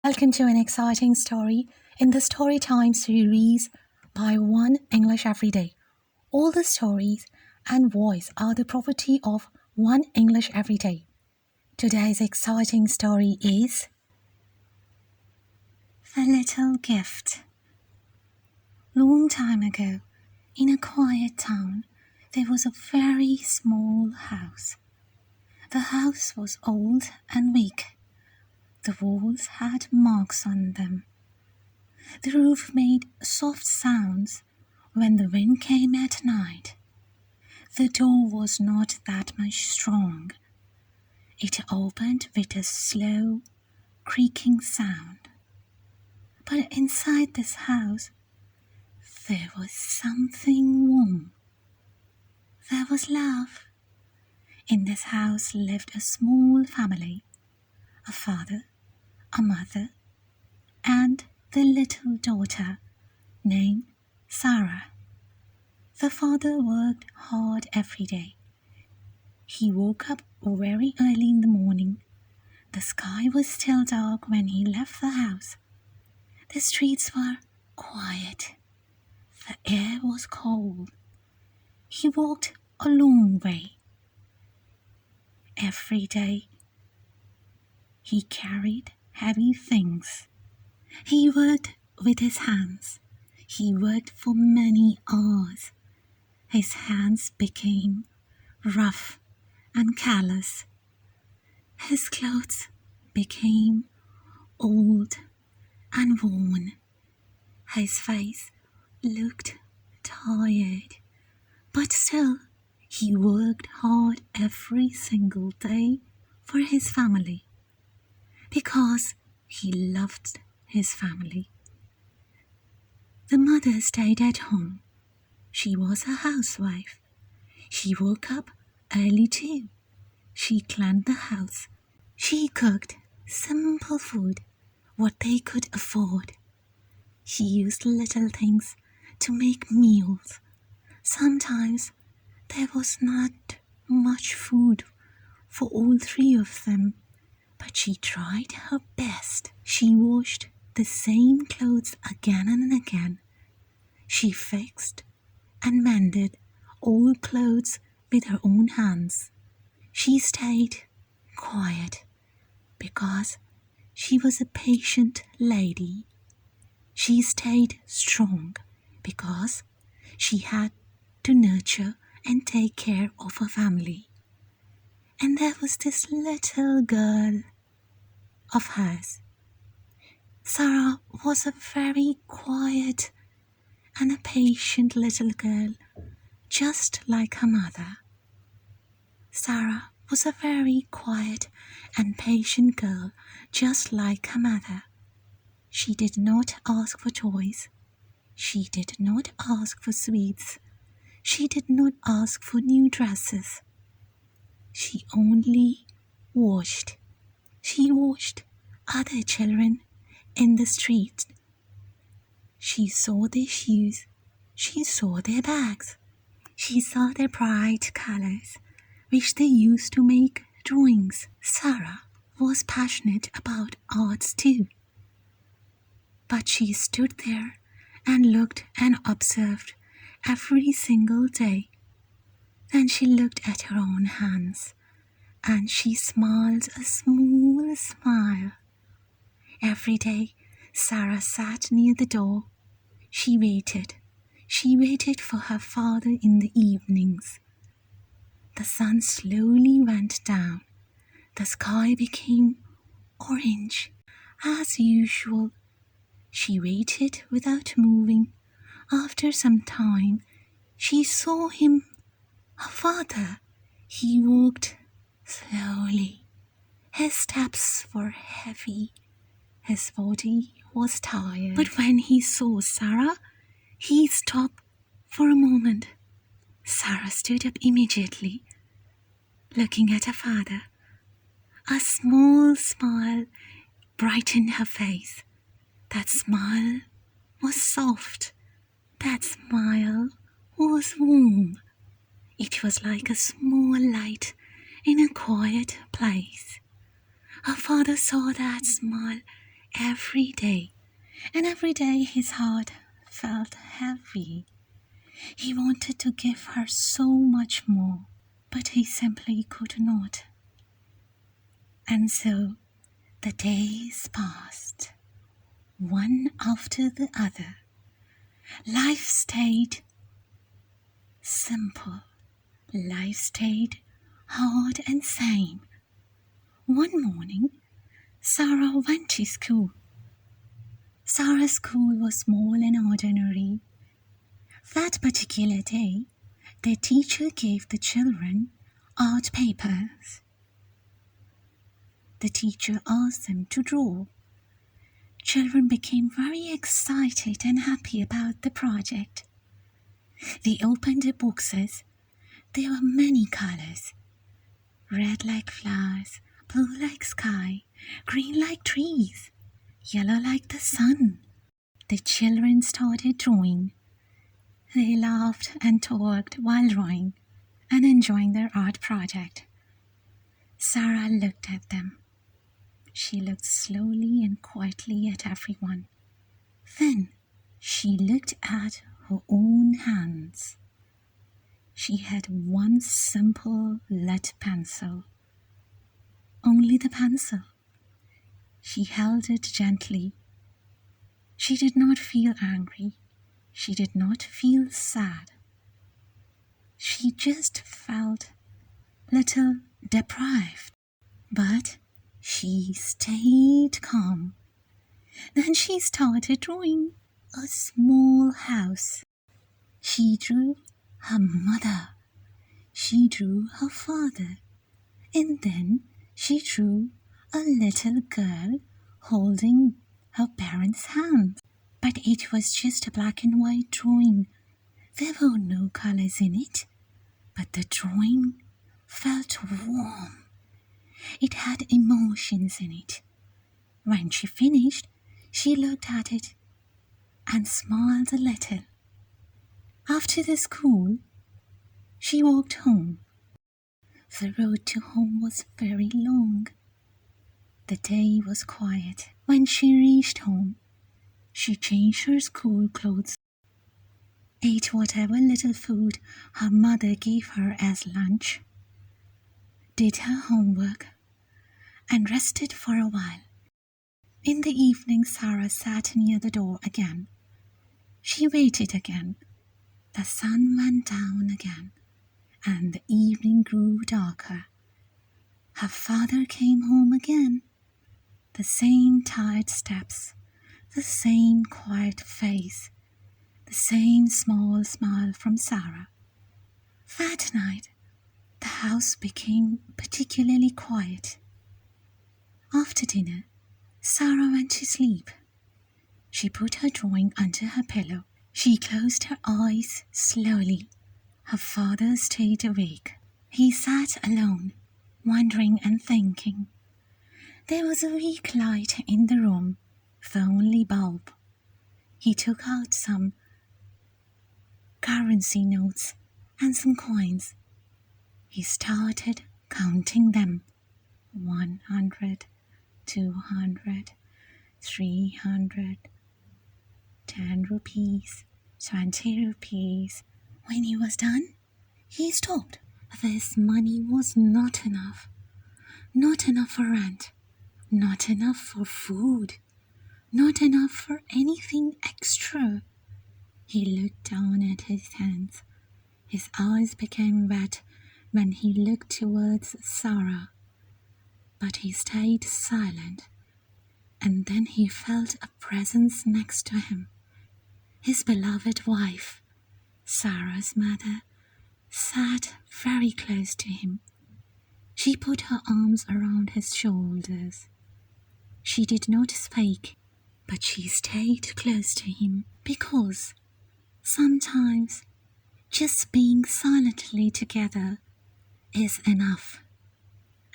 Welcome to an exciting story in the Storytime series by One English Every Day. All the stories and voice are the property of One English Every Day. Today's exciting story is The Little Gift. Long time ago, in a quiet town, there was a very small house. The house was old and weak. The walls had marks on them. The roof made soft sounds when the wind came at night. The door was not that much strong. It opened with a slow, creaking sound. But inside this house, there was something warm. There was love. In this house lived a small family, a father, a mother, and the little daughter named Sara. The father worked hard every day. He woke up very early in the morning. The sky was still dark when he left the house. The streets were quiet. The air was cold. He walked a long way. Every day, he carried heavy things. He worked with his hands. He worked for many hours. His hands became rough and callous. His clothes became old and worn. His face looked tired, but still he worked hard every single day for his family because he loved his family. The mother stayed at home. She was a housewife. She woke up early too. She cleaned the house. She cooked simple food, what they could afford. She used little things to make meals. Sometimes there was not much food for all three of them, but she tried her best. She washed the same clothes again and again. She fixed and mended old clothes with her own hands. She stayed quiet because she was a patient lady. She stayed strong because she had to nurture and take care of her family. And there was this little girl of hers. Sara was a very quiet and a patient little girl, just like her mother. Sara was a very quiet and patient girl, just like her mother. She did not ask for toys. She did not ask for sweets. She did not ask for new dresses. She only watched. She watched other children in the street. She saw their shoes. She saw their bags. She saw their bright colors, which they used to make drawings. Sara was passionate about arts too. But she stood there and looked and observed every single day. Then she looked at her own hands, and she smiled a small smile. Every day, Sara sat near the door. She waited. She waited for her father in the evenings. The sun slowly went down. The sky became orange. As usual, she waited without moving. After some time, she saw him, her father. He walked slowly. His steps were heavy. His body was tired. But when he saw Sara, he stopped for a moment. Sara stood up immediately, looking at her father. A small smile brightened her face. That smile was soft. That smile was warm. It was like a small light in a quiet place. Her father saw that smile every day, and every day his heart felt heavy. He wanted to give her so much more, but he simply could not. And so the days passed, one after the other. Life stayed simple. Life stayed hard and same. One morning, Sara went to school. Sara's school was small and ordinary. That particular day, the teacher gave the children art papers. The teacher asked them to draw. Children became very excited and happy about the project. They opened the boxes. There were many colors. Red like flowers, blue like sky, green like trees, yellow like the sun. The children started drawing. They laughed and talked while drawing and enjoying their art project. Sara looked at them. She looked slowly and quietly at everyone. Then she looked at her own hands. She had one simple lead pencil. Only the pencil. She held it gently. She did not feel angry. She did not feel sad. She just felt little deprived. But she stayed calm. Then she started drawing a small house. She drew her mother. She drew her father. And then she drew a little girl holding her parents' hand. But it was just a black and white drawing. There were no colors in it. But the drawing felt warm. It had emotions in it. When she finished, she looked at it and smiled a little. After the school, she walked home. The road to home was very long. The day was quiet. When she reached home, she changed her school clothes, ate whatever little food her mother gave her as lunch, did her homework, and rested for a while. In the evening, Sara sat near the door again. She waited again. The sun went down again, and the evening grew darker. Her father came home again. The same tired steps, the same quiet face, the same small smile from Sara. That night, the house became particularly quiet. After dinner, Sara went to sleep. She put her drawing under her pillow. She closed her eyes slowly. Her father stayed awake. He sat alone, wondering and thinking. There was a weak light in the room, the only bulb. He took out some currency notes and some coins. He started counting them. 100, 200, 300, 10 rupees, 20 rupees. When he was done, he stopped. This money was not enough. Not enough for rent. Not enough for food. Not enough for anything extra. He looked down at his hands. His eyes became wet when he looked towards Sara. But he stayed silent. And then he felt a presence next to him. His beloved wife, Sara's mother, sat very close to him. She put her arms around his shoulders. She did not speak, but she stayed close to him because sometimes just being silently together is enough.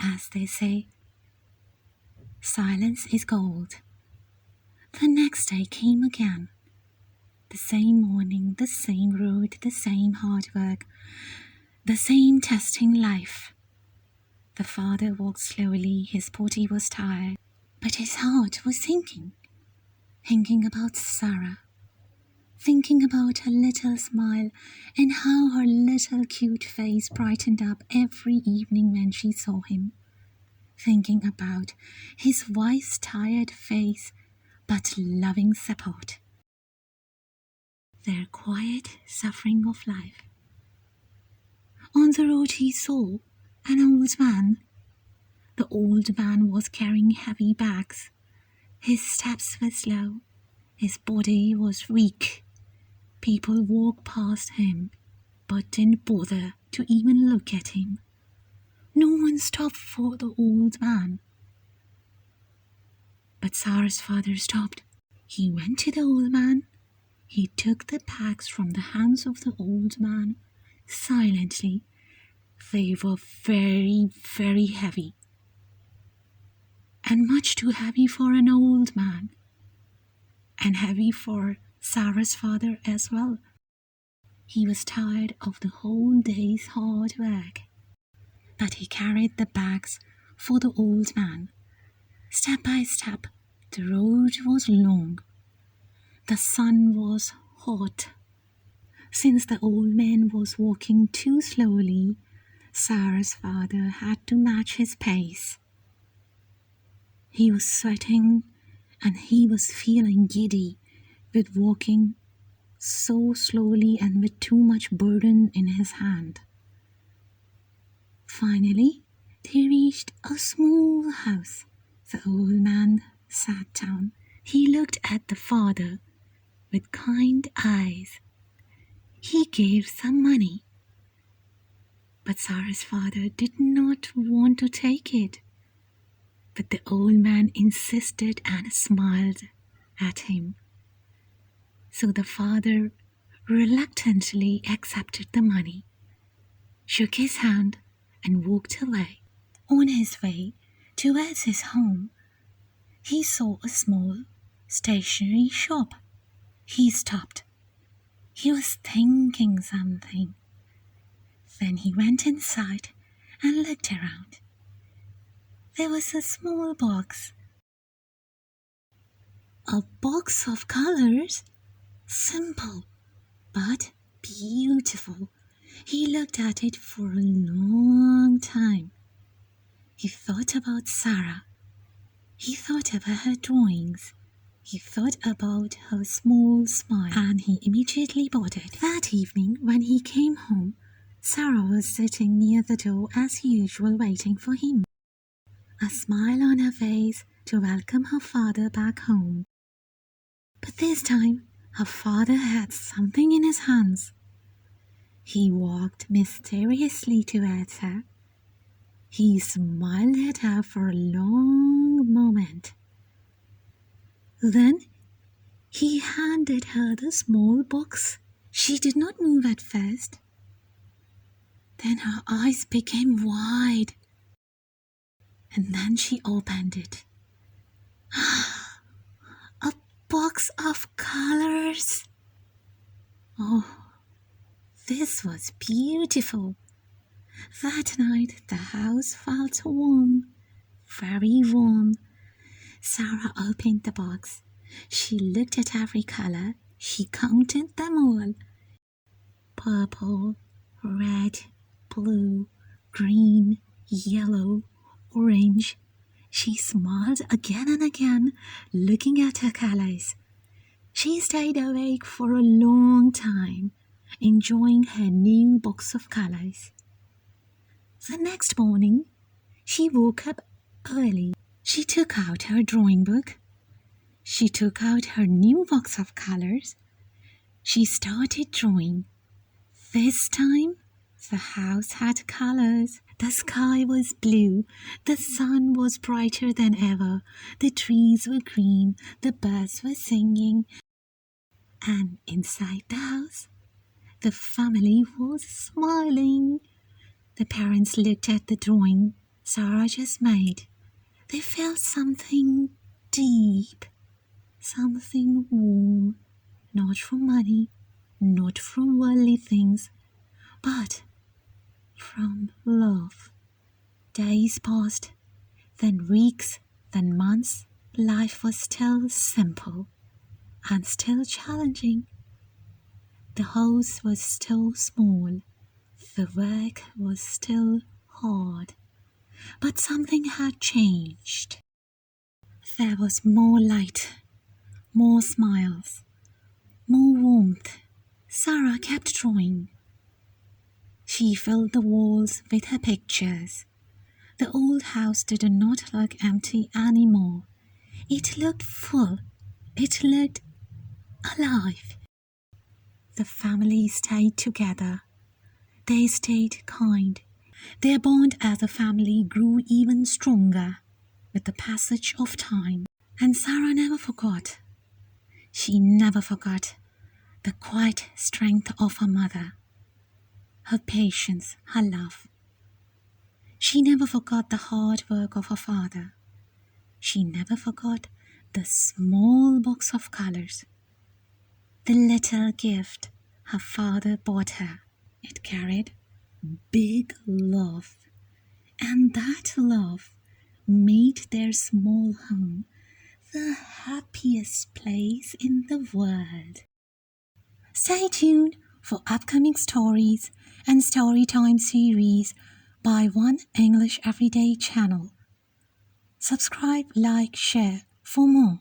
As they say, silence is gold. The next day came again. The same morning, the same road, the same hard work, the same testing life. The father walked slowly. His body was tired, but his heart was thinking. thinking about Sara, thinking about her little smile and how her little cute face brightened up every evening when she saw him, thinking about his wife's tired face but loving support, their quiet suffering of life. On the road he saw an old man. The old man was carrying heavy bags. His steps were slow. His body was weak. People walked past him, but didn't bother to even look at him. No one stopped for the old man. But Sara's father stopped. He went to the old man. He took the bags from the hands of the old man silently. They were very, very heavy, and much too heavy for an old man, and heavy for Sara's father as well. He was tired of the whole day's hard work, but he carried the bags for the old man. Step by step, the road was long. The sun was hot. Since the old man was walking too slowly, Sara's father had to match his pace. He was sweating and he was feeling giddy with walking so slowly and with too much burden in his hand. Finally, they reached a small house. The old man sat down. He looked at the father with kind eyes. He gave some money, but Sara's father did not want to take it. But the old man insisted and smiled at him. So the father reluctantly accepted the money, shook his hand, and walked away. On his way towards his home, he saw a small stationery shop. He stopped. He was thinking something. Then he went inside and looked around. There was a small box. A box of colors? Simple, but beautiful. He looked at it for a long time. He thought about Sara. He thought about her drawings. He thought about her small smile, and he immediately bought it. That evening, when he came home, Sara was sitting near the door as usual, waiting for him, a smile on her face to welcome her father back home. But this time, her father had something in his hands. He walked mysteriously towards her. He smiled at her for a long moment. Then he handed her the small box. She did not move at first. Then her eyes became wide, and then she opened it. A box of colors. Oh, this was beautiful. That night the house felt warm, very warm. Sara opened the box. She looked at every color. She counted them all. Purple, red, blue, green, yellow, orange. She smiled again and again, looking at her colors. She stayed awake for a long time, enjoying her new box of colors. The next morning, she woke up early. She took out her drawing book. She took out her new box of colors. She started drawing. This time, the house had colors. The sky was blue. The sun was brighter than ever. The trees were green. The birds were singing. And inside the house, the family was smiling. The parents looked at the drawing Sara just made. They felt something deep, something warm, not from money, not from worldly things, but from love. Days passed, then weeks, then months. Life was still simple. and still challenging. The house was still small, the work was still hard, but something had changed. There was more light, more smiles, more warmth. Sara kept drawing. She filled the walls with her pictures. The old house did not look empty anymore. It looked full. It looked alive. The family stayed together. They stayed kind. Their bond as a family grew even stronger with the passage of time. And Sara never forgot. She never forgot the quiet strength of her mother, her patience, her love. She never forgot the hard work of her father. She never forgot the small box of colors, the little gift her father bought her. It carried big love, and that love made their small home the happiest place in the world. Stay tuned for upcoming stories and storytime series by One English Everyday channel. Subscribe, like, share for more.